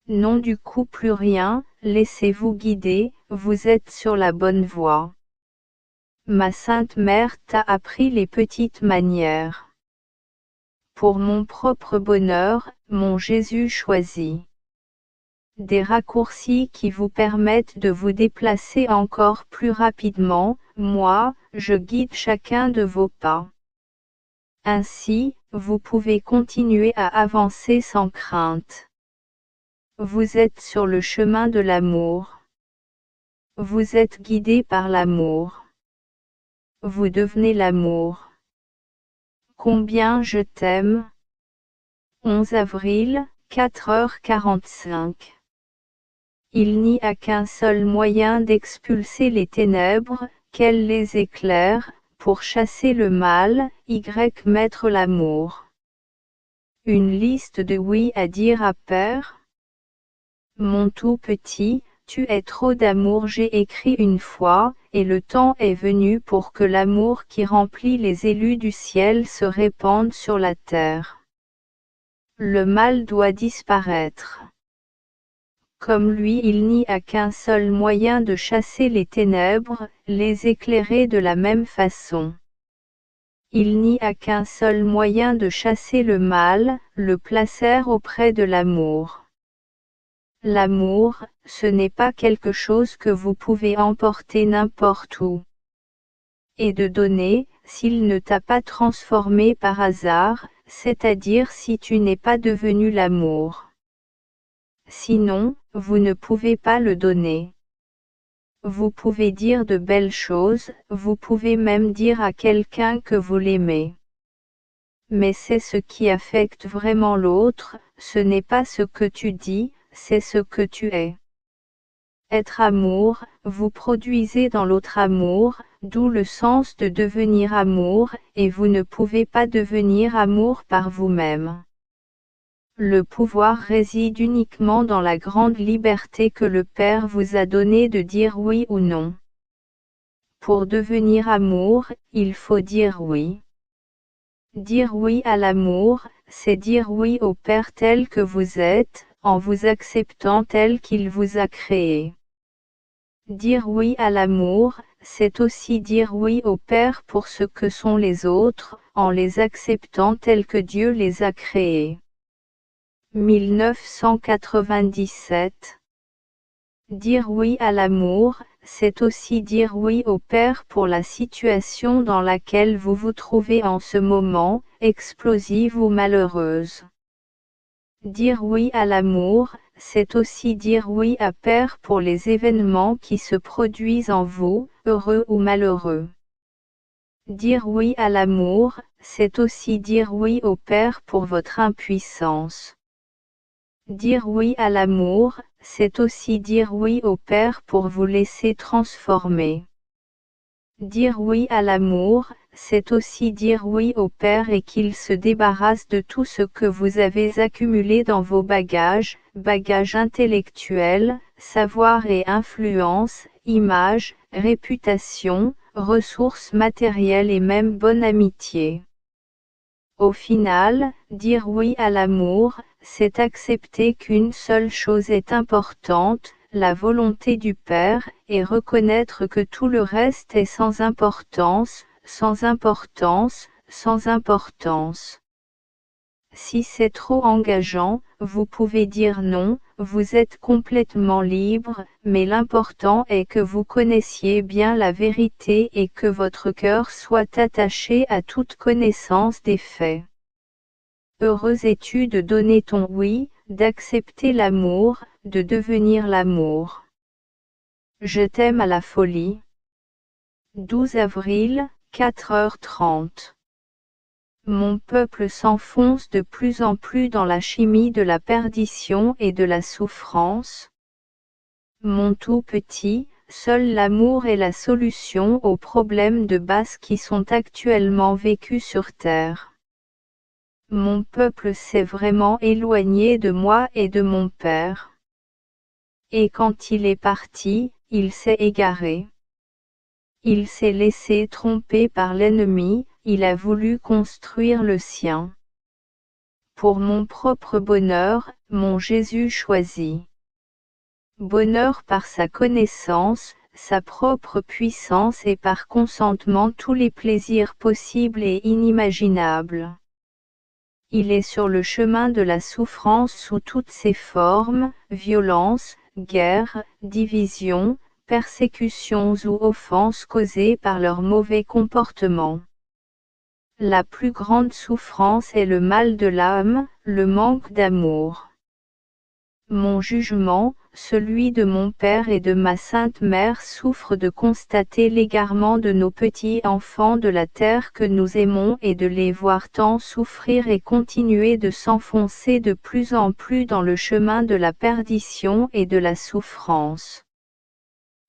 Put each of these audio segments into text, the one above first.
Non, du coup plus rien, laissez-vous guider, vous êtes sur la bonne voie. Ma Sainte Mère t'a appris les petites manières. Pour mon propre bonheur, mon Jésus choisi. Des raccourcis qui vous permettent de vous déplacer encore plus rapidement, moi, je guide chacun de vos pas. Ainsi, vous pouvez continuer à avancer sans crainte. Vous êtes sur le chemin de l'amour. Vous êtes guidé par l'amour. Vous devenez l'amour. Combien je t'aime. 11 avril, 4h45. Il n'y a qu'un seul moyen d'expulser les ténèbres, qu'elles les éclairent, pour chasser le mal, mettre l'amour. Une liste de oui à dire à Père. Mon tout petit, tu es trop d'amour, j'ai écrit une fois, et le temps est venu pour que l'amour qui remplit les élus du ciel se répande sur la terre. Le mal doit disparaître. Comme lui, il n'y a qu'un seul moyen de chasser les ténèbres, les éclairer de la même façon. Il n'y a qu'un seul moyen de chasser le mal, le placer auprès de l'amour. L'amour, ce n'est pas quelque chose que vous pouvez emporter n'importe où. Et de donner, s'il ne t'a pas transformé par hasard, c'est-à-dire si tu n'es pas devenu l'amour. Sinon, vous ne pouvez pas le donner. Vous pouvez dire de belles choses, vous pouvez même dire à quelqu'un que vous l'aimez. Mais c'est ce qui affecte vraiment l'autre, ce n'est pas ce que tu dis, c'est ce que tu es. Être amour, vous produisez dans l'autre amour, d'où le sens de devenir amour, et vous ne pouvez pas devenir amour par vous-même. Le pouvoir réside uniquement dans la grande liberté que le Père vous a donnée de dire oui ou non. Pour devenir amour, il faut dire oui. Dire oui à l'amour, c'est dire oui au Père tel que vous êtes, en vous acceptant tel qu'il vous a créé. Dire oui à l'amour, c'est aussi dire oui au Père pour ce que sont les autres, en les acceptant tels que Dieu les a créés. 1997. Dire oui à l'amour, c'est aussi dire oui au Père pour la situation dans laquelle vous vous trouvez en ce moment, explosive ou malheureuse. Dire oui à l'amour, c'est aussi dire oui à Père pour les événements qui se produisent en vous, heureux ou malheureux. Dire oui à l'amour, c'est aussi dire oui au Père pour votre impuissance. Dire oui à l'amour, c'est aussi dire oui au Père pour vous laisser transformer. Dire oui à l'amour, c'est aussi dire oui au Père et qu'il se débarrasse de tout ce que vous avez accumulé dans vos bagages intellectuels, savoir et influence, image, réputation, ressources matérielles et même bonne amitié. Au final, dire oui à l'amour, c'est accepter qu'une seule chose est importante, la volonté du Père, et reconnaître que tout le reste est sans importance, sans importance, sans importance. Si c'est trop engageant, vous pouvez dire non, vous êtes complètement libre, mais l'important est que vous connaissiez bien la vérité et que votre cœur soit attaché à toute connaissance des faits. Heureuse es-tu de donner ton oui, d'accepter l'amour, de devenir l'amour. Je t'aime à la folie. 12 avril, 4h30. Mon peuple s'enfonce de plus en plus dans la chimie de la perdition et de la souffrance. Mon tout petit, seul l'amour est la solution aux problèmes de base qui sont actuellement vécus sur terre. Mon peuple s'est vraiment éloigné de moi et de mon Père. Et quand il est parti, il s'est égaré. Il s'est laissé tromper par l'ennemi, il a voulu construire le sien. pour mon propre bonheur, mon Jésus choisi. Bonheur par sa connaissance, sa propre puissance et par consentement tous les plaisirs possibles et inimaginables. Il est sur le chemin de la souffrance sous toutes ses formes, violence, guerre, division, persécutions ou offenses causées par leur mauvais comportement. La plus grande souffrance est le mal de l'âme, le manque d'amour. Mon jugement, celui de mon Père et de ma Sainte Mère souffre de constater l'égarement de nos petits enfants de la terre que nous aimons et de les voir tant souffrir et continuer de s'enfoncer de plus en plus dans le chemin de la perdition et de la souffrance.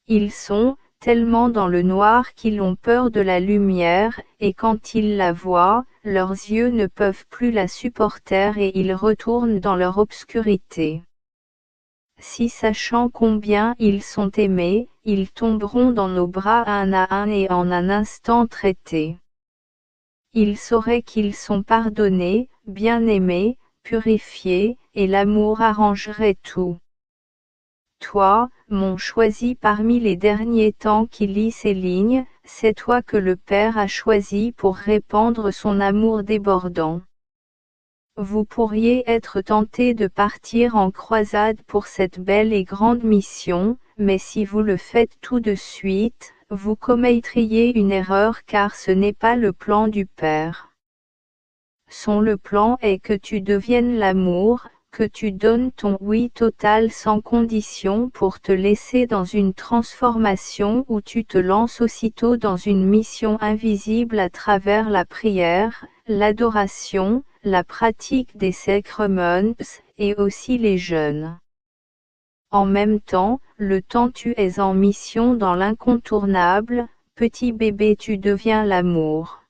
Ils sont tellement dans le noir qu'ils ont peur de la lumière, et quand ils la voient, leurs yeux ne peuvent plus la supporter et ils retournent dans leur obscurité. Si sachant combien ils sont aimés, ils tomberont dans nos bras un à un et en un instant traités. Ils sauraient qu'ils sont pardonnés, bien-aimés, purifiés, et l'amour arrangerait tout. Toi, mon choisi parmi les derniers temps qui lit ces lignes, c'est toi que le Père a choisi pour répandre son amour débordant. Vous pourriez être tenté de partir en croisade pour cette belle et grande mission, mais si vous le faites tout de suite, vous commettriez une erreur car ce n'est pas le plan du Père. Son le plan est que tu deviennes l'amour, que tu donnes ton oui total sans condition pour te laisser dans une transformation où tu te lances aussitôt dans une mission invisible à travers la prière, l'adoration, la pratique des sacrements, et aussi les jeûnes. En même temps tu es en mission dans l'incontournable, petit bébé tu deviens l'amour.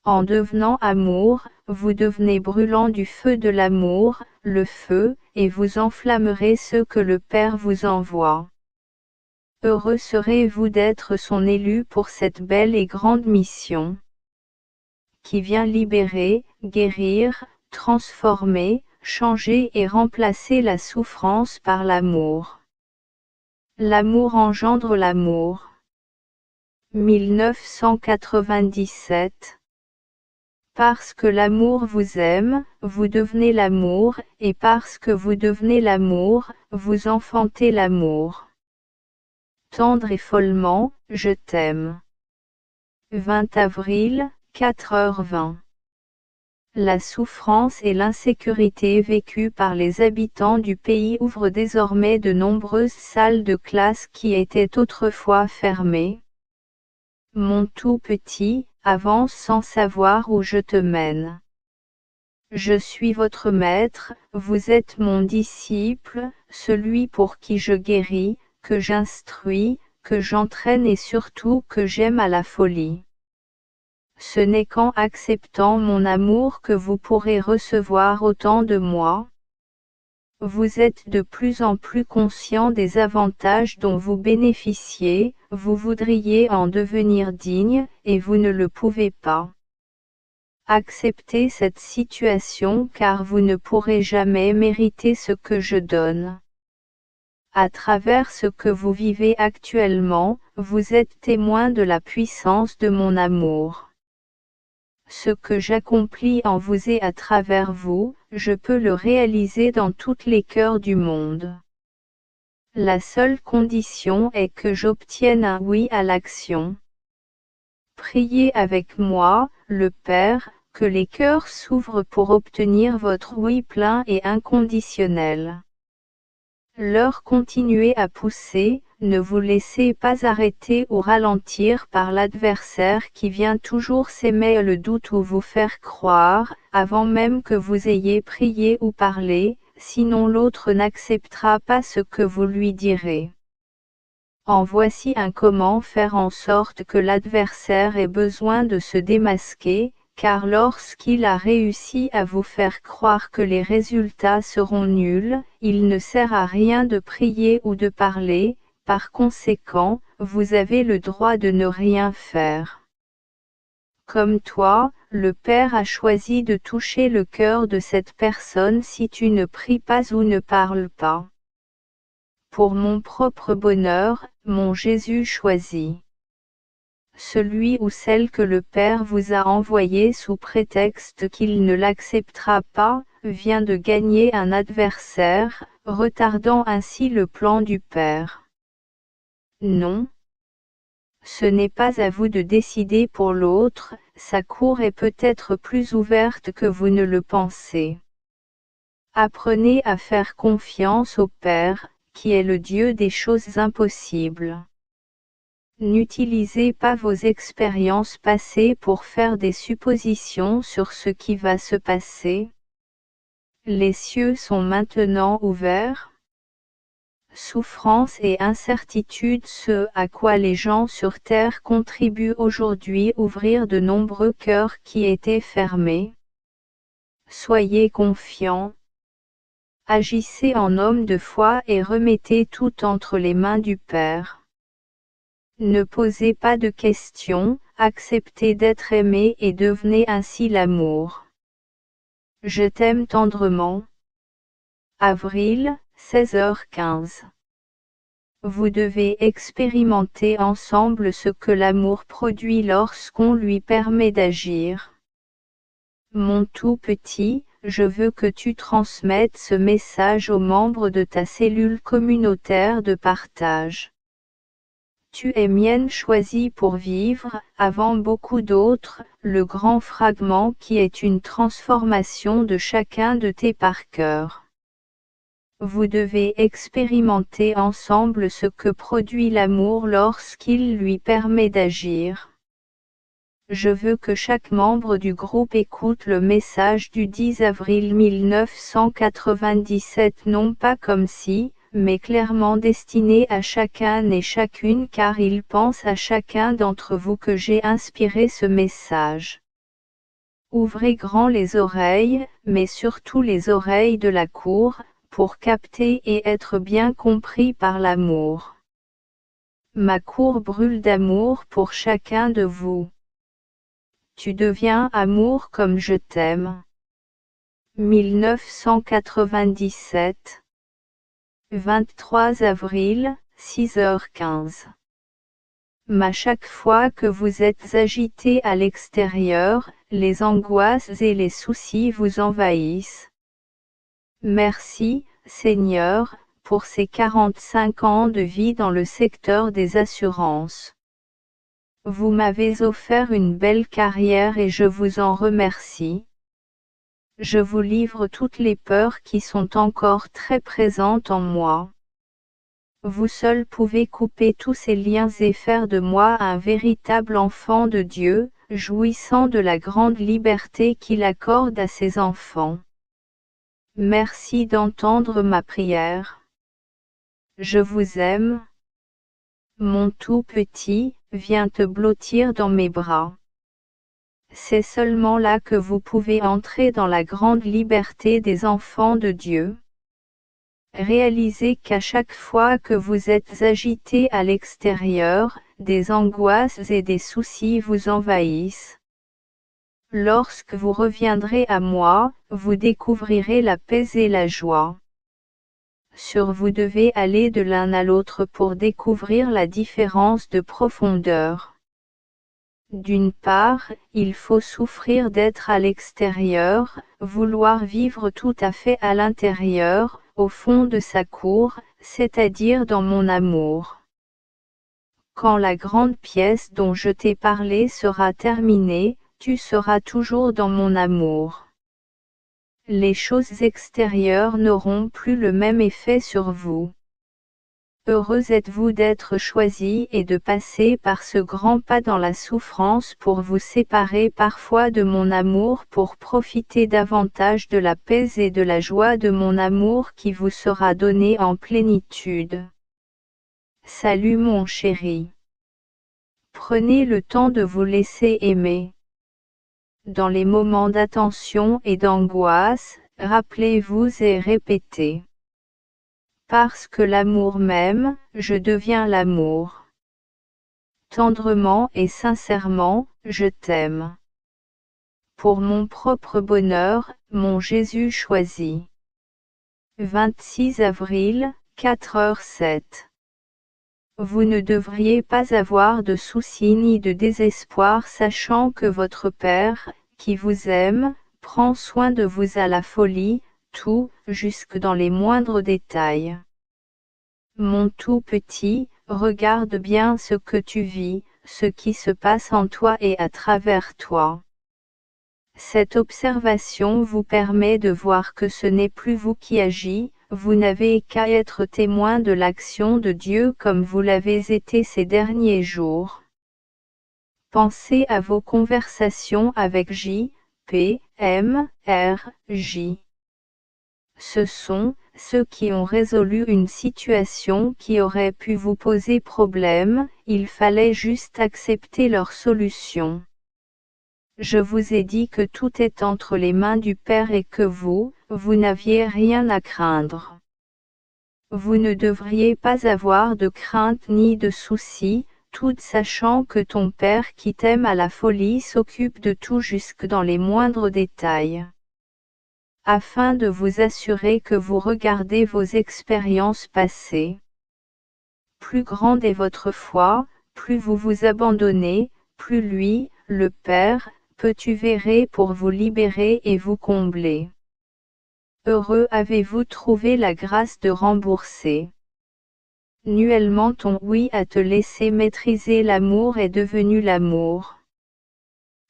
En devenant amour, vous devenez brûlant du feu de l'amour, le feu, et vous enflammerez ce que le Père vous envoie. Heureux serez-vous d'être son élu pour cette belle et grande mission, qui vient libérer, guérir, transformer, changer et remplacer la souffrance par l'amour. L'amour engendre l'amour. 1997. Parce que l'amour vous aime, vous devenez l'amour, et parce que vous devenez l'amour, vous enfantez l'amour. Tendre et follement, je t'aime. 20 avril, 4h20. La souffrance et l'insécurité vécues par les habitants du pays ouvrent désormais de nombreuses salles de classe qui étaient autrefois fermées. Mon tout petit, avance sans savoir où je te mène. Je suis votre maître, vous êtes mon disciple, celui pour qui je guéris, que j'instruis, que j'entraîne et surtout que j'aime à la folie. Ce n'est qu'en acceptant mon amour que vous pourrez recevoir autant de moi. Vous êtes de plus en plus conscient des avantages dont vous bénéficiez, vous voudriez en devenir digne, et vous ne le pouvez pas. Acceptez cette situation car vous ne pourrez jamais mériter ce que je donne. À travers ce que vous vivez actuellement, vous êtes témoin de la puissance de mon amour. Ce que j'accomplis en vous et à travers vous, je peux le réaliser dans tous les cœurs du monde. La seule condition est que j'obtienne un oui à l'action. Priez avec moi, le Père, que les cœurs s'ouvrent pour obtenir votre oui plein et inconditionnel. Leur continuez à pousser, ne vous laissez pas arrêter ou ralentir par l'adversaire qui vient toujours s'aimer le doute ou vous faire croire, avant même que vous ayez prié ou parlé, sinon l'autre n'acceptera pas ce que vous lui direz. En voici un comment faire en sorte que l'adversaire ait besoin de se démasquer, car lorsqu'il a réussi à vous faire croire que les résultats seront nuls, il ne sert à rien de prier ou de parler, par conséquent, vous avez le droit de ne rien faire. Comme toi, le Père a choisi de toucher le cœur de cette personne si tu ne pries pas ou ne parles pas. Pour mon propre bonheur, mon Jésus choisi. Celui ou celle que le Père vous a envoyé sous prétexte qu'il ne l'acceptera pas, vient de gagner un adversaire, retardant ainsi le plan du Père. Non. Ce n'est pas à vous de décider pour l'autre, sa cour est peut-être plus ouverte que vous ne le pensez. Apprenez à faire confiance au Père, qui est le Dieu des choses impossibles. N'utilisez pas vos expériences passées pour faire des suppositions sur ce qui va se passer. Les cieux sont maintenant ouverts. Souffrance et incertitude, ce à quoi les gens sur terre contribuent aujourd'hui, ouvrir de nombreux cœurs qui étaient fermés. Soyez confiants. Agissez en homme de foi et remettez tout entre les mains du Père. Ne posez pas de questions, acceptez d'être aimé et devenez ainsi l'amour. Je t'aime tendrement. Avril, 16h15. Vous devez expérimenter ensemble ce que l'amour produit lorsqu'on lui permet d'agir. Mon tout petit, je veux que tu transmettes ce message aux membres de ta cellule communautaire de partage. Tu es mienne choisie pour vivre, avant beaucoup d'autres, le grand fragment qui est une transformation de chacun de tes par-cœurs. Vous devez expérimenter ensemble ce que produit l'amour lorsqu'il lui permet d'agir. Je veux que chaque membre du groupe écoute le message du 10 avril 1997, non pas comme si, mais clairement destiné à chacun et chacune, car il pense à chacun d'entre vous que j'ai inspiré ce message. Ouvrez grand les oreilles, mais surtout les oreilles de la cour, pour capter et être bien compris par l'amour. Ma cour brûle d'amour pour chacun de vous. Tu deviens amour comme je t'aime. 1997. 23 avril, 6h15. Chaque fois que vous êtes agité à l'extérieur, les angoisses et les soucis vous envahissent. Merci, Seigneur, pour ces 45 ans de vie dans le secteur des assurances. Vous m'avez offert une belle carrière et je vous en remercie. Je vous livre toutes les peurs qui sont encore très présentes en moi. Vous seul pouvez couper tous ces liens et faire de moi un véritable enfant de Dieu, jouissant de la grande liberté qu'il accorde à ses enfants. Merci d'entendre ma prière. Je vous aime. Mon tout petit, viens te blottir dans mes bras. C'est seulement là que vous pouvez entrer dans la grande liberté des enfants de Dieu. Réalisez qu'à chaque fois que vous êtes agité à l'extérieur, des angoisses et des soucis vous envahissent. Lorsque vous reviendrez à moi, vous découvrirez la paix et la joie. Vous devez aller de l'un à l'autre pour découvrir la différence de profondeur. D'une part, il faut souffrir d'être à l'extérieur, vouloir vivre tout à fait à l'intérieur, au fond de sa cour, c'est-à-dire dans mon amour. Quand la grande pièce dont je t'ai parlé sera terminée, tu seras toujours dans mon amour. Les choses extérieures n'auront plus le même effet sur vous. Heureux êtes-vous d'être choisi et de passer par ce grand pas dans la souffrance pour vous séparer parfois de mon amour pour profiter davantage de la paix et de la joie de mon amour qui vous sera donné en plénitude. Salut mon chéri. Prenez le temps de vous laisser aimer. Dans les moments d'attention et d'angoisse, rappelez-vous et répétez. Parce que l'amour m'aime, je deviens l'amour. Tendrement et sincèrement, je t'aime. pour mon propre bonheur, mon Jésus choisi. 26 avril, 4h07. Vous ne devriez pas avoir de soucis ni de désespoir, sachant que votre Père, qui vous aime, prend soin de vous à la folie, tout, jusque dans les moindres détails. Mon tout petit, regarde bien ce que tu vis, ce qui se passe en toi et à travers toi. Cette observation vous permet de voir que ce n'est plus vous qui agissez, vous n'avez qu'à être témoin de l'action de Dieu comme vous l'avez été ces derniers jours. Pensez à vos conversations avec J, P, M, R, J. Ce sont ceux qui ont résolu une situation qui aurait pu vous poser problème, il fallait juste accepter leur solution. Je vous ai dit que tout est entre les mains du Père et que vous n'aviez rien à craindre. Vous ne devriez pas avoir de crainte ni de soucis, tout sachant que ton Père qui t'aime à la folie s'occupe de tout jusque dans les moindres détails. Afin de vous assurer que vous regardez vos expériences passées. Plus grande est votre foi, plus vous vous abandonnez, plus lui, le Père, peut œuvrer pour vous libérer et vous combler. Heureux avez-vous trouvé la grâce de rembourser. Nuellement ton oui à te laisser maîtriser l'amour est devenu l'amour.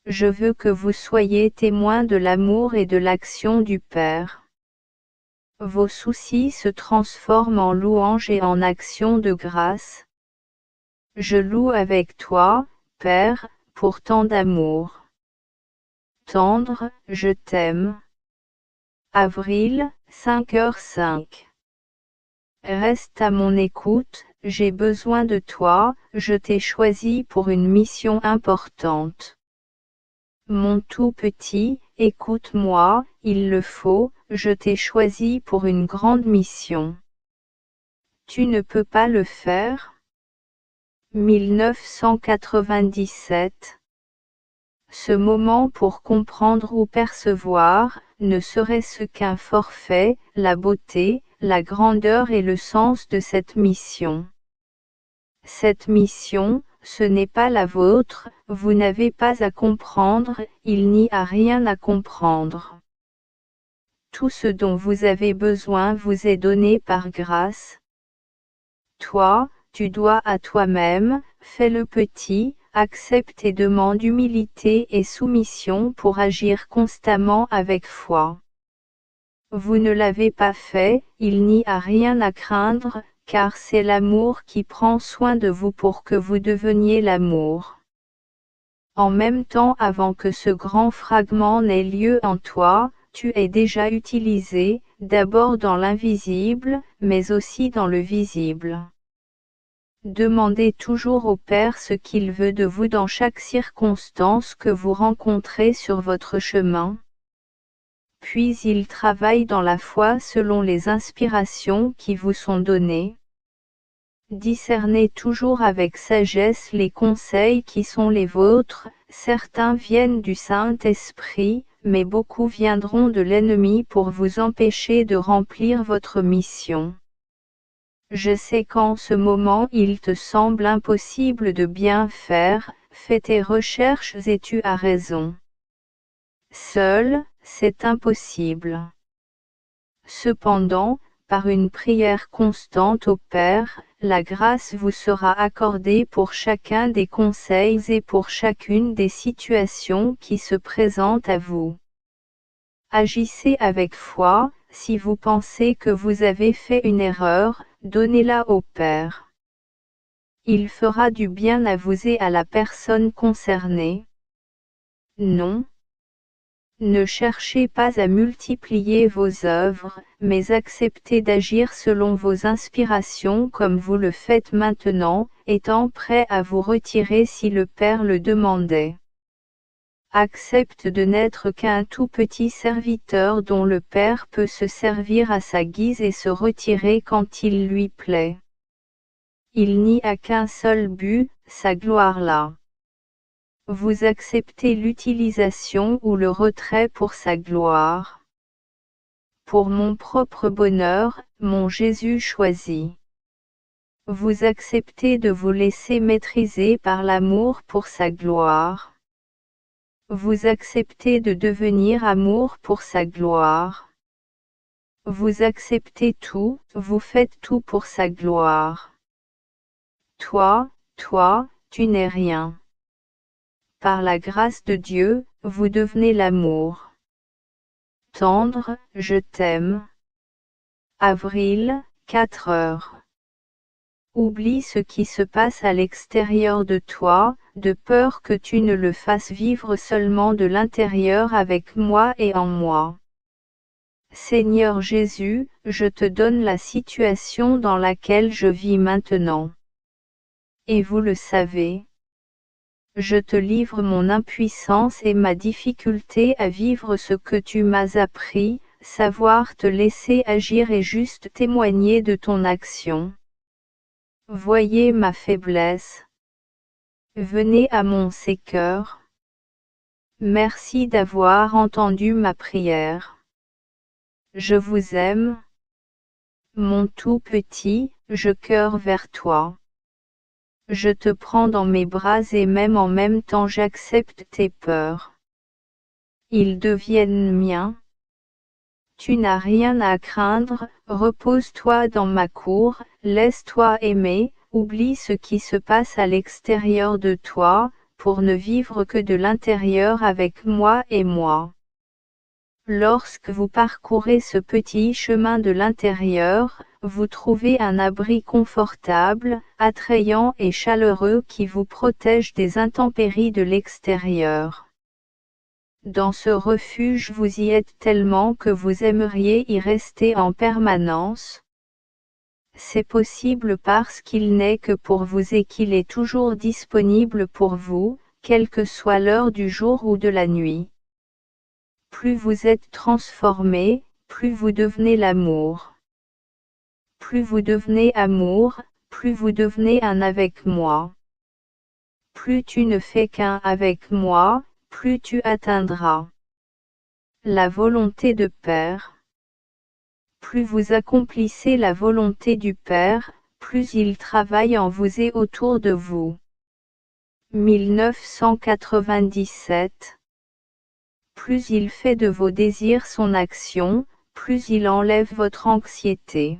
Je veux que vous soyez témoins de l'amour et de l'action du Père. Vos soucis se transforment en louange et en action de grâce. Je loue avec toi, Père, pour tant d'amour. Tendre, je t'aime. Avril, 5h05. Reste à mon écoute, j'ai besoin de toi, je t'ai choisi pour une mission importante. Mon tout petit, écoute-moi, il le faut, je t'ai choisi pour une grande mission. Tu ne peux pas le faire? 1997. Ce moment pour comprendre ou percevoir, ne serait-ce qu'un forfait, la beauté, la grandeur et le sens de cette mission. Cette mission, ce n'est pas la vôtre, vous n'avez pas à comprendre, il n'y a rien à comprendre. Tout ce dont vous avez besoin vous est donné par grâce. Toi, tu dois à toi-même, fais-le petit, accepte et demande humilité et soumission pour agir constamment avec foi. Vous ne l'avez pas fait, il n'y a rien à craindre, car c'est l'amour qui prend soin de vous pour que vous deveniez l'amour. En même temps, avant que ce grand fragment n'ait lieu en toi, tu es déjà utilisé, d'abord dans l'invisible, mais aussi dans le visible. Demandez toujours au Père ce qu'il veut de vous dans chaque circonstance que vous rencontrez sur votre chemin. Puis il travaille dans la foi selon les inspirations qui vous sont données. Discernez toujours avec sagesse les conseils qui sont les vôtres, certains viennent du Saint-Esprit, mais beaucoup viendront de l'ennemi pour vous empêcher de remplir votre mission. Je sais qu'en ce moment il te semble impossible de bien faire, fais tes recherches et tu as raison. Seul, c'est impossible. Cependant, par une prière constante au Père, la grâce vous sera accordée pour chacun des conseils et pour chacune des situations qui se présentent à vous. Agissez avec foi, si vous pensez que vous avez fait une erreur, donnez-la au Père. Il fera du bien à vous et à la personne concernée. Non. Ne cherchez pas à multiplier vos œuvres, mais acceptez d'agir selon vos inspirations comme vous le faites maintenant, étant prêt à vous retirer si le Père le demandait. Accepte de n'être qu'un tout petit serviteur dont le Père peut se servir à sa guise et se retirer quand il lui plaît. Il n'y a qu'un seul but, sa gloire là. vous acceptez l'utilisation ou le retrait pour sa gloire. Pour mon propre bonheur, mon Jésus choisi. Vous acceptez de vous laisser maîtriser par l'amour pour sa gloire. Vous acceptez de devenir amour pour sa gloire. Vous acceptez tout, vous faites tout pour sa gloire. Toi, tu n'es rien. Par la grâce de Dieu, vous devenez l'amour. Tendre, je t'aime. Avril, 4 heures. Oublie ce qui se passe à l'extérieur de toi, de peur que tu ne le fasses vivre seulement de l'intérieur avec moi et en moi. Seigneur Jésus, je te donne la situation dans laquelle je vis maintenant. Et vous le savez. Je te livre mon impuissance et ma difficulté à vivre ce que tu m'as appris, savoir te laisser agir et juste témoigner de ton action. Voyez ma faiblesse. Venez à mon sécœur. Merci d'avoir entendu ma prière. Je vous aime. Mon tout petit, je cœur vers toi. Je te prends dans mes bras et même en même temps j'accepte tes peurs. Ils deviennent miens. Tu n'as rien à craindre, repose-toi dans ma cour, laisse-toi aimer, oublie ce qui se passe à l'extérieur de toi, pour ne vivre que de l'intérieur avec moi et moi. Lorsque vous parcourez ce petit chemin de l'intérieur, vous trouvez un abri confortable, attrayant et chaleureux qui vous protège des intempéries de l'extérieur. Dans ce refuge vous y êtes tellement que vous aimeriez y rester en permanence. C'est possible parce qu'il n'est que pour vous et qu'il est toujours disponible pour vous, quelle que soit l'heure du jour ou de la nuit. Plus vous êtes transformé, plus vous devenez l'amour. Plus vous devenez amour, plus vous devenez un avec moi. Plus tu ne fais qu'un avec moi, plus tu atteindras la volonté de Père. Plus vous accomplissez la volonté du Père, plus il travaille en vous et autour de vous. 1997. Plus il fait de vos désirs son action, plus il enlève votre anxiété.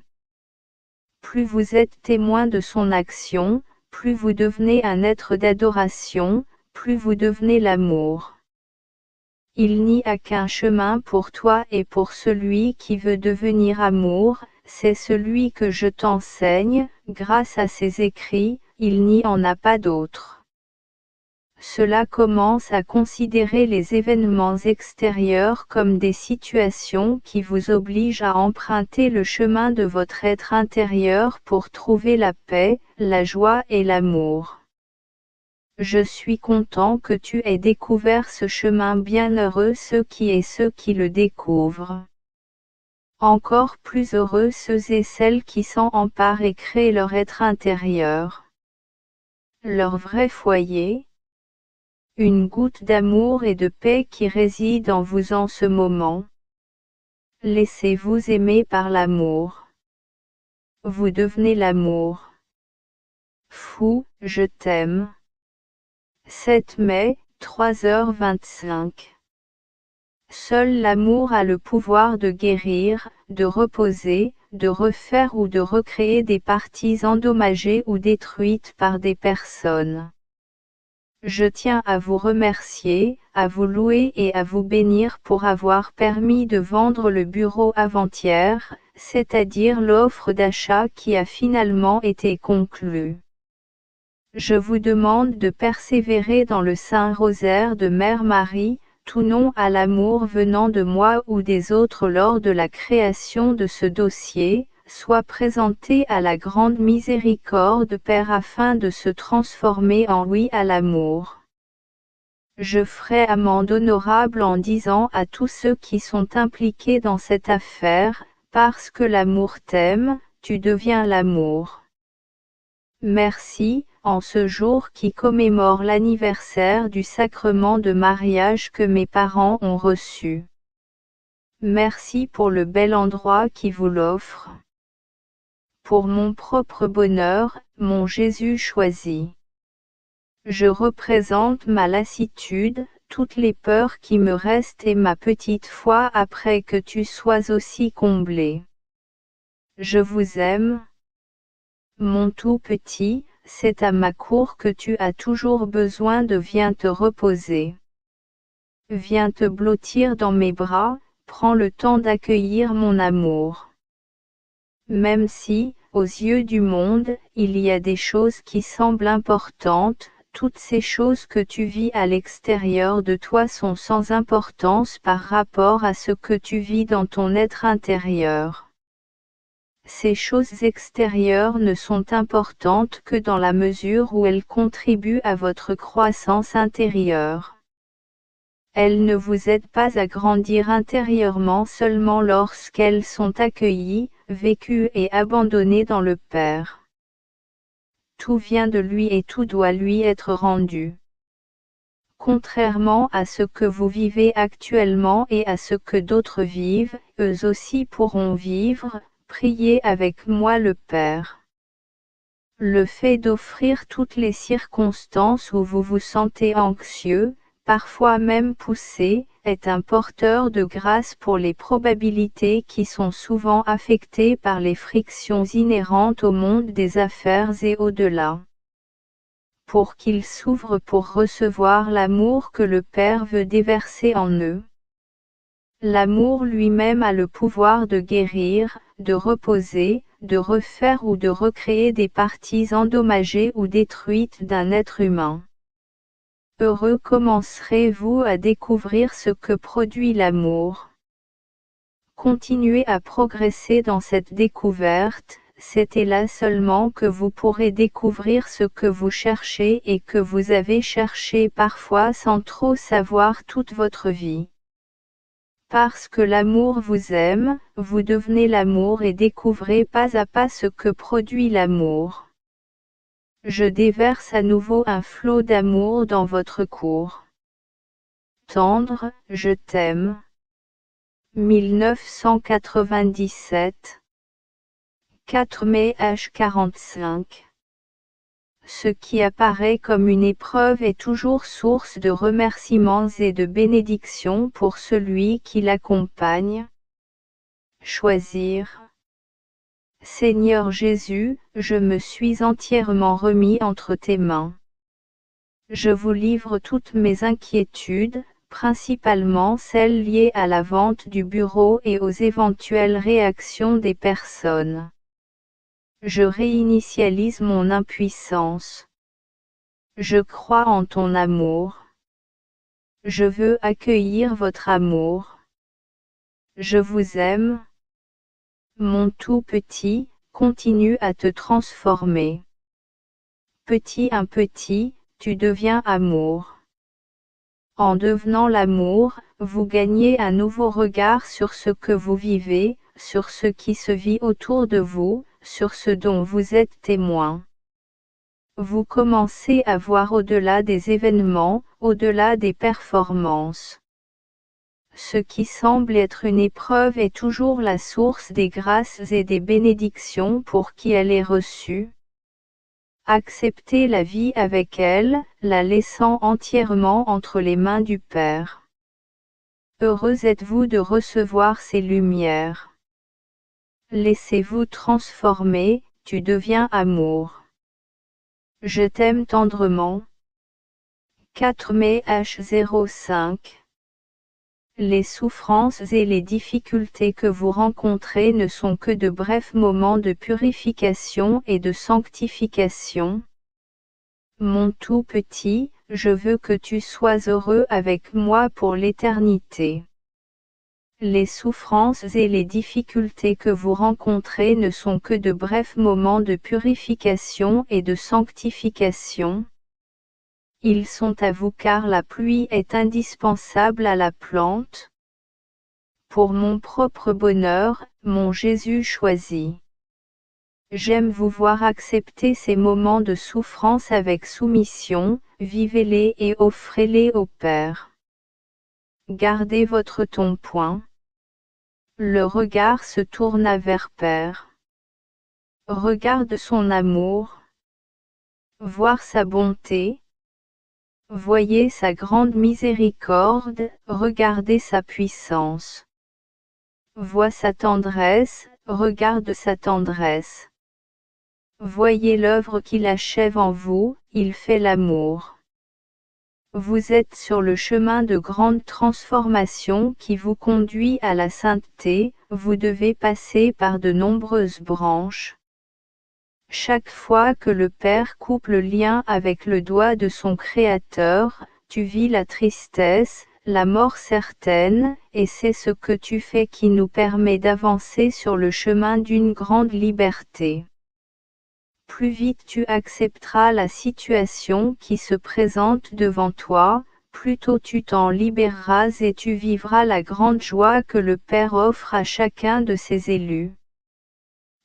Plus vous êtes témoin de son action, plus vous devenez un être d'adoration, plus vous devenez l'amour. Il n'y a qu'un chemin pour toi et pour celui qui veut devenir amour, c'est celui que je t'enseigne, grâce à ces écrits, il n'y en a pas d'autre. Cela commence à considérer les événements extérieurs comme des situations qui vous obligent à emprunter le chemin de votre être intérieur pour trouver la paix, la joie et l'amour. Je suis content que tu aies découvert ce chemin, bienheureux ceux qui le découvrent. Encore plus heureux ceux et celles qui s'en emparent et créent leur être intérieur. Leur vrai foyer. Une goutte d'amour et de paix qui réside en vous en ce moment. Laissez-vous aimer par l'amour. Vous devenez l'amour. Fou, je t'aime. 7 mai, 3h25. Seul l'amour a le pouvoir de guérir, de reposer, de refaire ou de recréer des parties endommagées ou détruites par des personnes. Je tiens à vous remercier, à vous louer et à vous bénir pour avoir permis de vendre le bureau avant-hier, c'est-à-dire l'offre d'achat qui a finalement été conclue. Je vous demande de persévérer dans le Saint Rosaire de Mère Marie, tout nom à l'amour venant de moi ou des autres lors de la création de ce dossier, soit présenté à la grande miséricorde Père afin de se transformer en oui à l'amour. Je ferai amende honorable en disant à tous ceux qui sont impliqués dans cette affaire, parce que l'amour t'aime, tu deviens l'amour. Merci, en ce jour qui commémore l'anniversaire du sacrement de mariage que mes parents ont reçu. Merci pour le bel endroit qui vous l'offre. Pour mon propre bonheur, mon Jésus choisi. Je représente ma lassitude, toutes les peurs qui me restent et ma petite foi après que tu sois aussi comblé. Je vous aime. Mon tout petit, c'est à ma cour que tu as toujours besoin de viens te reposer. Viens te blottir dans mes bras, prends le temps d'accueillir mon amour. Même si, aux yeux du monde, il y a des choses qui semblent importantes, toutes ces choses que tu vis à l'extérieur de toi sont sans importance par rapport à ce que tu vis dans ton être intérieur. Ces choses extérieures ne sont importantes que dans la mesure où elles contribuent à votre croissance intérieure. Elles ne vous aident pas à grandir intérieurement seulement lorsqu'elles sont accueillies, vécues et abandonnées dans le Père. Tout vient de lui et tout doit lui être rendu. Contrairement à ce que vous vivez actuellement et à ce que d'autres vivent, eux aussi pourront vivre. Priez avec moi le Père. Le fait d'offrir toutes les circonstances où vous vous sentez anxieux, parfois même poussé, est un porteur de grâce pour les probabilités qui sont souvent affectées par les frictions inhérentes au monde des affaires et au-delà. Pour qu'ils s'ouvrent pour recevoir l'amour que le Père veut déverser en eux. L'amour lui-même a le pouvoir de guérir, de reposer, de refaire ou de recréer des parties endommagées ou détruites d'un être humain. Heureux commencerez-vous à découvrir ce que produit l'amour. Continuez à progresser dans cette découverte, c'est là seulement que vous pourrez découvrir ce que vous cherchez et que vous avez cherché parfois sans trop savoir toute votre vie. Parce que l'amour vous aime, vous devenez l'amour et découvrez pas à pas ce que produit l'amour. Je déverse à nouveau un flot d'amour dans votre cour. Tendre, je t'aime. 1997 4 mai H45. Ce qui apparaît comme une épreuve est toujours source de remerciements et de bénédictions pour celui qui l'accompagne. Choisir. Seigneur Jésus, je me suis entièrement remis entre tes mains. Je vous livre toutes mes inquiétudes, principalement celles liées à la vente du bureau et aux éventuelles réactions des personnes. Je réinitialise mon impuissance. Je crois en ton amour. Je veux accueillir votre amour. Je vous aime. Mon tout petit, continue à te transformer. Petit à petit, tu deviens amour. En devenant l'amour, vous gagnez un nouveau regard sur ce que vous vivez, sur ce qui se vit autour de vous, sur ce dont vous êtes témoin. Vous commencez à voir au-delà des événements, au-delà des performances. Ce qui semble être une épreuve est toujours la source des grâces et des bénédictions pour qui elle est reçue. Acceptez la vie avec elle, la laissant entièrement entre les mains du Père. Heureux êtes-vous de recevoir ces lumières. Laissez-vous transformer, tu deviens amour. Je t'aime tendrement. 4 mai H05. Les souffrances et les difficultés que vous rencontrez ne sont que de brefs moments de purification et de sanctification. Mon tout petit, je veux que tu sois heureux avec moi pour l'éternité. Les souffrances et les difficultés que vous rencontrez ne sont que de brefs moments de purification et de sanctification. Ils sont à vous car la pluie est indispensable à la plante. Pour mon propre bonheur, mon Jésus choisi. J'aime vous voir accepter ces moments de souffrance avec soumission, vivez-les et offrez-les au Père. Gardez votre ton point. Le regard se tourna vers Père. Regarde son amour. Voir sa bonté. Voyez sa grande miséricorde, regardez sa puissance. Vois sa tendresse, regarde sa tendresse. Voyez l'œuvre qu'il achève en vous, il fait l'amour. Vous êtes sur le chemin de grande transformation qui vous conduit à la sainteté, vous devez passer par de nombreuses branches. Chaque fois que le Père coupe le lien avec le doigt de son Créateur, tu vis la tristesse, la mort certaine, et c'est ce que tu fais qui nous permet d'avancer sur le chemin d'une grande liberté. Plus vite tu accepteras la situation qui se présente devant toi, plus tôt tu t'en libéreras et tu vivras la grande joie que le Père offre à chacun de ses élus.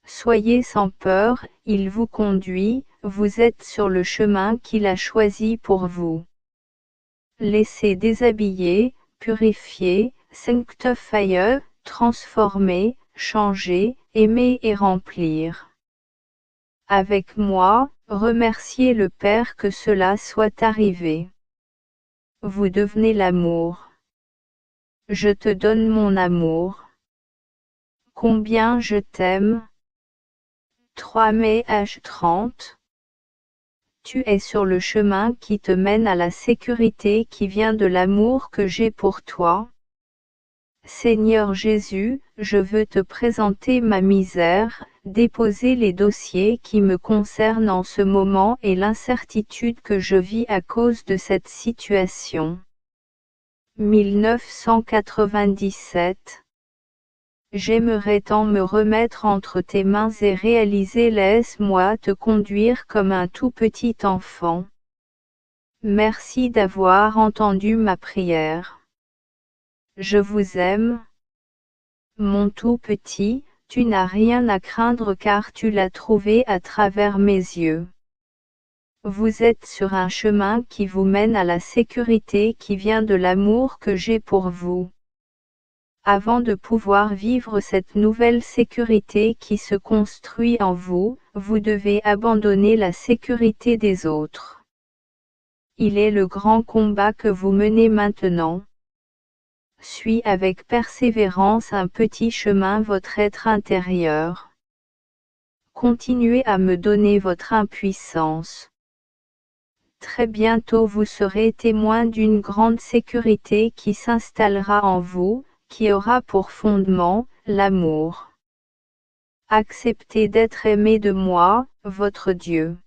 Soyez sans peur, il vous conduit, vous êtes sur le chemin qu'il a choisi pour vous. Laissez déshabiller, purifier, sanctifier, transformer, changer, aimer et remplir. Avec moi, remerciez le Père que cela soit arrivé. Vous devenez l'amour. Je te donne mon amour. Combien je t'aime. 3 mai h 30. Tu es sur le chemin qui te mène à la sécurité qui vient de l'amour que j'ai pour toi. Seigneur Jésus, je veux te présenter ma misère, déposer les dossiers qui me concernent en ce moment et l'incertitude que je vis à cause de cette situation. 1997. J'aimerais tant me remettre entre tes mains et réaliser laisse-moi te conduire comme un tout petit enfant. Merci d'avoir entendu ma prière. Je vous aime. Mon tout petit, tu n'as rien à craindre car tu l'as trouvé à travers mes yeux. Vous êtes sur un chemin qui vous mène à la sécurité qui vient de l'amour que j'ai pour vous. Avant de pouvoir vivre cette nouvelle sécurité qui se construit en vous, vous devez abandonner la sécurité des autres. Il est le grand combat que vous menez maintenant. Suis avec persévérance un petit chemin votre être intérieur. Continuez à me donner votre impuissance. Très bientôt vous serez témoin d'une grande sécurité qui s'installera en vous, qui aura pour fondement, l'amour. Acceptez d'être aimé de moi, votre Dieu.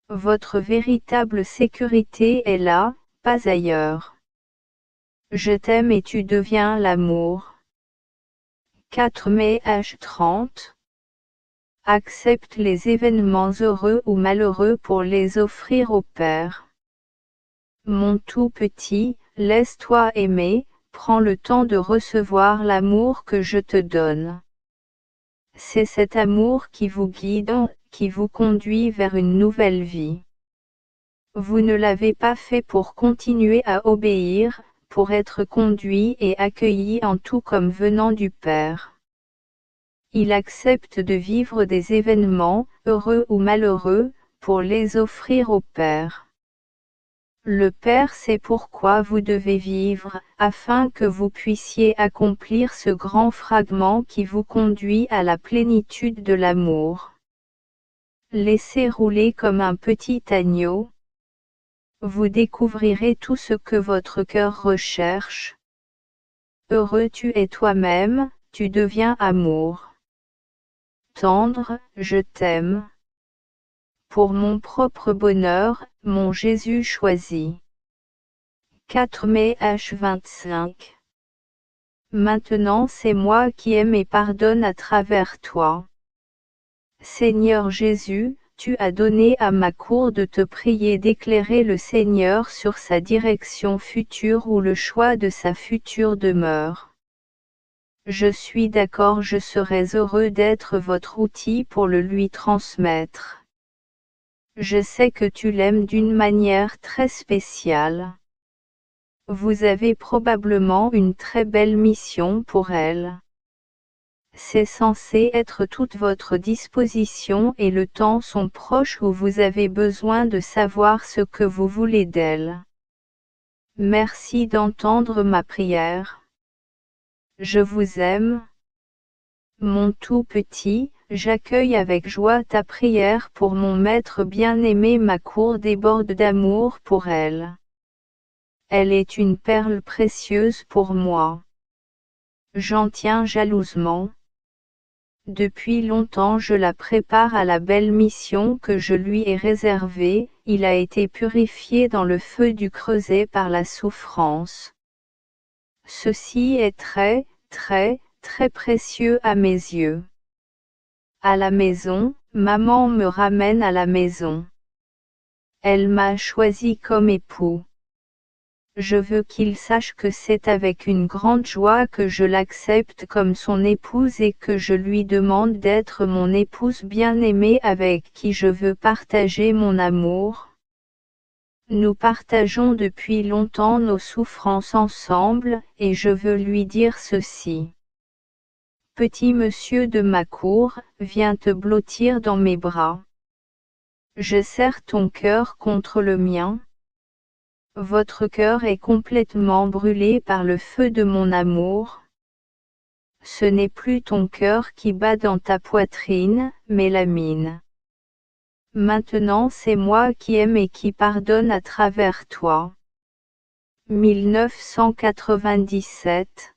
Votre véritable sécurité est là, pas ailleurs. Je t'aime et tu deviens l'amour. 4 mai h 30. Accepte les événements heureux ou malheureux pour les offrir au Père. Mon tout petit, laisse-toi aimer, prends le temps de recevoir l'amour que je te donne. C'est cet amour qui vous guide, qui vous conduit vers une nouvelle vie. Vous ne l'avez pas fait pour continuer à obéir, pour être conduit et accueilli en tout comme venant du Père. Il accepte de vivre des événements, heureux ou malheureux, pour les offrir au Père. Le Père sait pourquoi vous devez vivre, afin que vous puissiez accomplir ce grand fragment qui vous conduit à la plénitude de l'amour. Laissez rouler comme un petit agneau. Vous découvrirez tout ce que votre cœur recherche. Heureux tu es toi-même, tu deviens amour. Tendre, je t'aime. Pour mon propre bonheur, mon Jésus choisi. 4 mai h 25. Maintenant c'est moi qui aime et pardonne à travers toi. Seigneur Jésus, tu as donné à ma cour de te prier d'éclairer le Seigneur sur sa direction future ou le choix de sa future demeure. Je suis d'accord, je serais heureux d'être votre outil pour le lui transmettre. Je sais que tu l'aimes d'une manière très spéciale. Vous avez probablement une très belle mission pour elle. C'est censé être toute votre disposition et le temps sont proches où vous avez besoin de savoir ce que vous voulez d'elle. Merci d'entendre ma prière. Je vous aime. Mon tout petit, j'accueille avec joie ta prière pour mon maître bien-aimé, ma cour déborde d'amour pour elle. Elle est une perle précieuse pour moi. J'en tiens jalousement. Depuis longtemps je la prépare à la belle mission que je lui ai réservée, il a été purifié dans le feu du creuset par la souffrance. Ceci est très, très, très précieux à mes yeux. À la maison, maman me ramène à la maison. Elle m'a choisi comme époux. Je veux qu'il sache que c'est avec une grande joie que je l'accepte comme son épouse et que je lui demande d'être mon épouse bien-aimée avec qui je veux partager mon amour. Nous partageons depuis longtemps nos souffrances ensemble, et je veux lui dire ceci. Petit monsieur de ma cour, viens te blottir dans mes bras. Je serre ton cœur contre le mien. Votre cœur est complètement brûlé par le feu de mon amour. Ce n'est plus ton cœur qui bat dans ta poitrine, mais la mine. Maintenant c'est moi qui aime et qui pardonne à travers toi. 1997.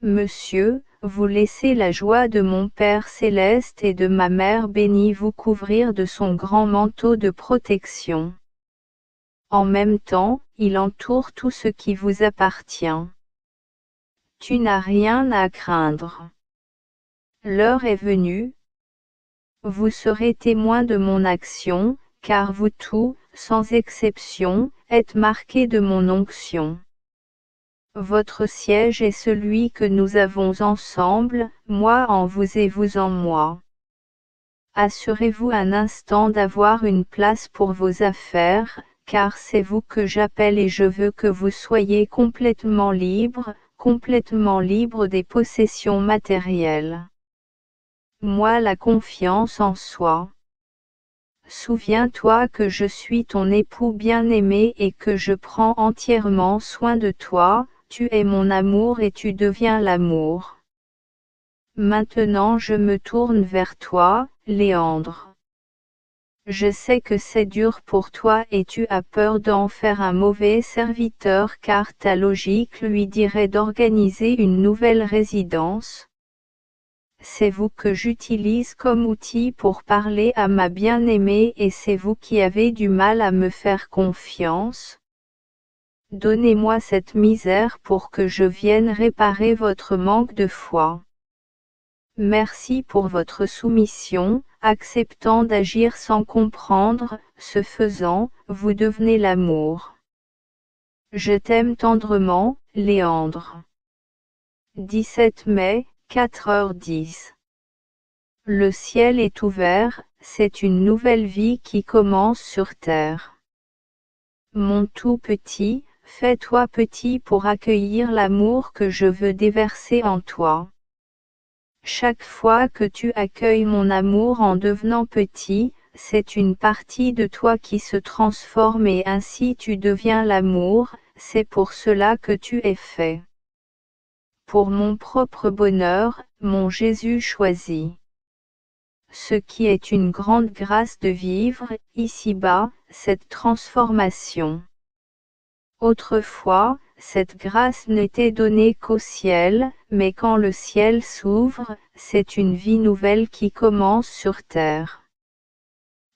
Monsieur, vous laissez la joie de mon Père céleste et de ma Mère bénie vous couvrir de son grand manteau de protection. En même temps, il entoure tout ce qui vous appartient. Tu n'as rien à craindre. L'heure est venue. Vous serez témoin de mon action, car vous tous, sans exception, êtes marqués de mon onction. Votre siège est celui que nous avons ensemble, moi en vous et vous en moi. Assurez-vous un instant d'avoir une place pour vos affaires, car c'est vous que j'appelle et je veux que vous soyez complètement libre des possessions matérielles. Moi la confiance en soi. Souviens-toi que je suis ton époux bien-aimé et que je prends entièrement soin de toi, tu es mon amour et tu deviens l'amour. Maintenant je me tourne vers toi, Léandre. Je sais que c'est dur pour toi et tu as peur d'en faire un mauvais serviteur car ta logique lui dirait d'organiser une nouvelle résidence. C'est vous que j'utilise comme outil pour parler à ma bien-aimée et c'est vous qui avez du mal à me faire confiance. Donnez-moi cette misère pour que je vienne réparer votre manque de foi. Merci pour votre soumission, acceptant d'agir sans comprendre, ce faisant, vous devenez l'amour. Je t'aime tendrement, Léandre. 17 mai, 4h10. Le ciel est ouvert, c'est une nouvelle vie qui commence sur terre. Mon tout petit, fais-toi petit pour accueillir l'amour que je veux déverser en toi. Chaque fois que tu accueilles mon amour en devenant petit, c'est une partie de toi qui se transforme et ainsi tu deviens l'amour, c'est pour cela que tu es fait. Pour mon propre bonheur, mon Jésus choisi. Ce qui est une grande grâce de vivre, ici-bas, cette transformation. Autrefois, cette grâce n'était donnée qu'au ciel, mais quand le ciel s'ouvre, c'est une vie nouvelle qui commence sur terre.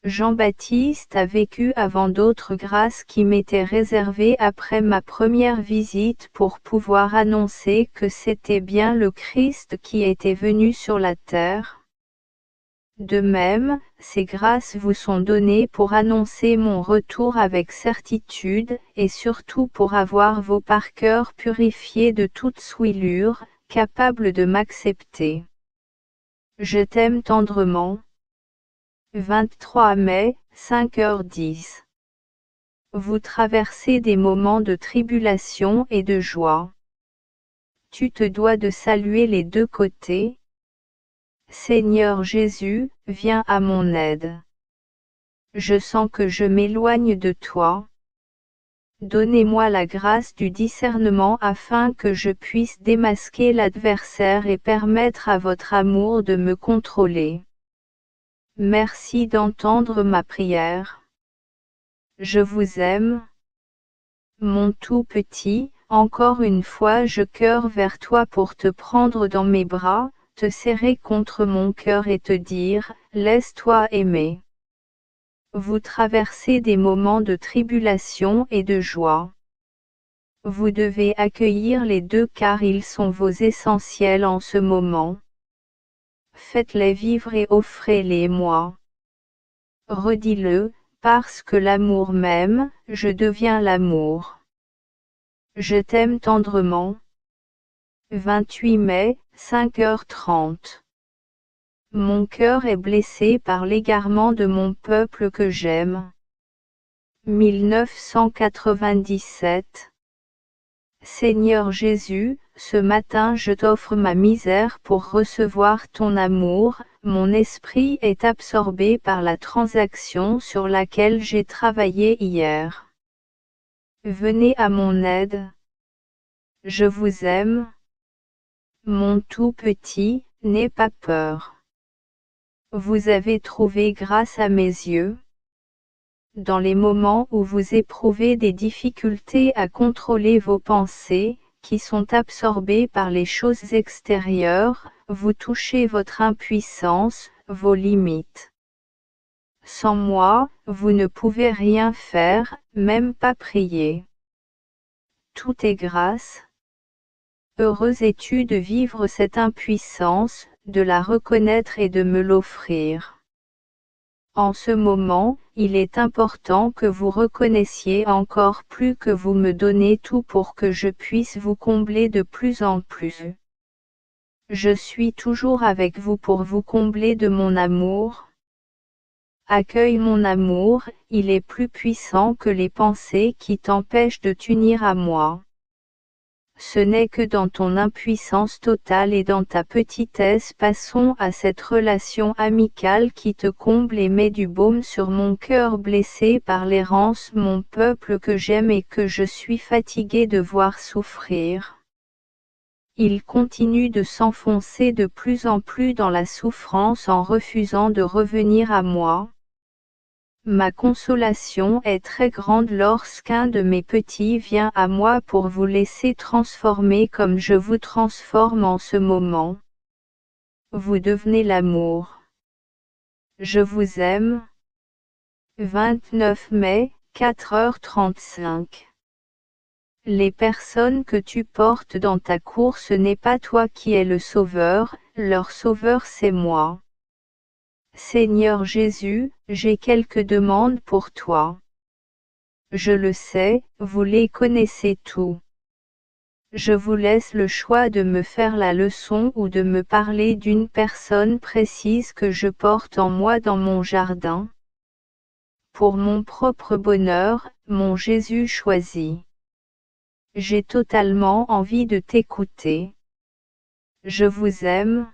Jean-Baptiste a vécu avant d'autres grâces qui m'étaient réservées après ma première visite pour pouvoir annoncer que c'était bien le Christ qui était venu sur la terre. De même, ces grâces vous sont données pour annoncer mon retour avec certitude, et surtout pour avoir vos par cœurs purifiés de toute souillure, capable de m'accepter. Je t'aime tendrement. 23 mai, 5h10. Vous traversez des moments de tribulation et de joie. Tu te dois de saluer les deux côtés. Seigneur Jésus, viens à mon aide. Je sens que je m'éloigne de toi. Donnez-moi la grâce du discernement afin que je puisse démasquer l'adversaire et permettre à votre amour de me contrôler. Merci d'entendre ma prière. Je vous aime. Mon tout petit, encore une fois je cours vers toi pour te prendre dans mes bras, te serrer contre mon cœur et te dire, laisse-toi aimer. Vous traversez des moments de tribulation et de joie. Vous devez accueillir les deux car ils sont vos essentiels en ce moment. Faites-les vivre et offrez-les moi. Redis-le, parce que l'amour m'aime, je deviens l'amour. Je t'aime tendrement. 28 mai, 5h30. Mon cœur est blessé par l'égarement de mon peuple que j'aime. 1997. Seigneur Jésus, ce matin je t'offre ma misère pour recevoir ton amour, mon esprit est absorbé par la transaction sur laquelle j'ai travaillé hier. Venez à mon aide. Je vous aime. Mon tout petit, n'aie pas peur. Vous avez trouvé grâce à mes yeux. Dans les moments où vous éprouvez des difficultés à contrôler vos pensées, qui sont absorbées par les choses extérieures, vous touchez votre impuissance, vos limites. Sans moi, vous ne pouvez rien faire, même pas prier. Tout est grâce. Heureuse es-tu de vivre cette impuissance, de la reconnaître et de me l'offrir. En ce moment, il est important que vous reconnaissiez encore plus que vous me donnez tout pour que je puisse vous combler de plus en plus. Je suis toujours avec vous pour vous combler de mon amour. Accueille mon amour, il est plus puissant que les pensées qui t'empêchent de t'unir à moi. Ce n'est que dans ton impuissance totale et dans ta petitesse passons à cette relation amicale qui te comble et met du baume sur mon cœur blessé par l'errance, mon peuple que j'aime et que je suis fatigué de voir souffrir. Il continue de s'enfoncer de plus en plus dans la souffrance en refusant de revenir à moi. Ma consolation est très grande lorsqu'un de mes petits vient à moi pour vous laisser transformer comme je vous transforme en ce moment. Vous devenez l'amour. Je vous aime. 29 mai, 4h35. Les personnes que tu portes dans ta cour, ce n'est pas toi qui es le sauveur, leur sauveur c'est moi. Seigneur Jésus, j'ai quelques demandes pour toi. Je le sais, vous les connaissez tous. Je vous laisse le choix de me faire la leçon ou de me parler d'une personne précise que je porte en moi dans mon jardin. Pour mon propre bonheur, mon Jésus choisi. J'ai totalement envie de t'écouter. Je vous aime.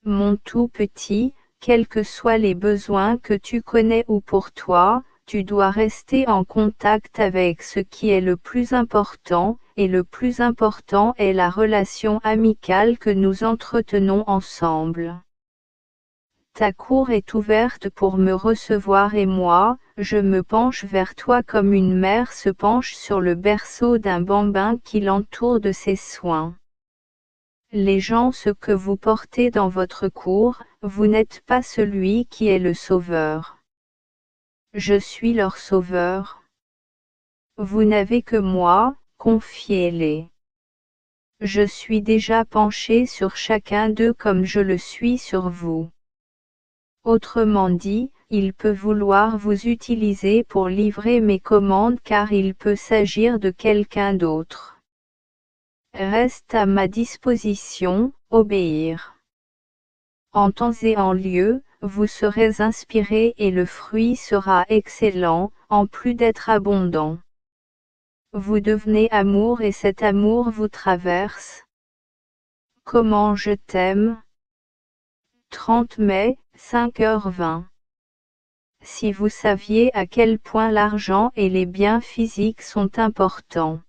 Mon tout petit, quels que soient les besoins que tu connais ou pour toi, tu dois rester en contact avec ce qui est le plus important, et le plus important est la relation amicale que nous entretenons ensemble. Ta cour est ouverte pour me recevoir et moi, je me penche vers toi comme une mère se penche sur le berceau d'un bambin qui l'entoure de ses soins. Les gens ce que vous portez dans votre cour, vous n'êtes pas celui qui est le sauveur. Je suis leur sauveur. Vous n'avez que moi, confiez-les. Je suis déjà penché sur chacun d'eux comme je le suis sur vous. Autrement dit, il peut vouloir vous utiliser pour livrer mes commandes car il peut s'agir de quelqu'un d'autre. Reste à ma disposition, obéir. En temps et en lieu, vous serez inspiré et le fruit sera excellent, en plus d'être abondant. Vous devenez amour et cet amour vous traverse. Comment je t'aime. 30 mai, 5h20. Si vous saviez à quel point l'argent et les biens physiques sont importants.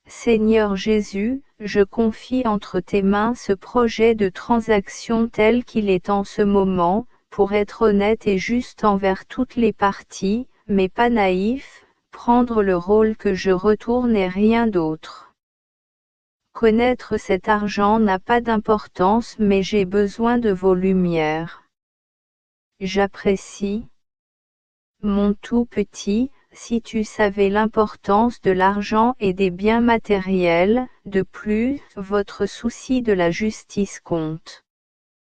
Seigneur Jésus, je confie entre tes mains ce projet de transaction tel qu'il est en ce moment, pour être honnête et juste envers toutes les parties, mais pas naïf, prendre le rôle que je retourne et rien d'autre. Connaître cet argent n'a pas d'importance mais j'ai besoin de vos lumières. J'apprécie. Mon tout petit, si tu savais l'importance de l'argent et des biens matériels, de plus, votre souci de la justice compte.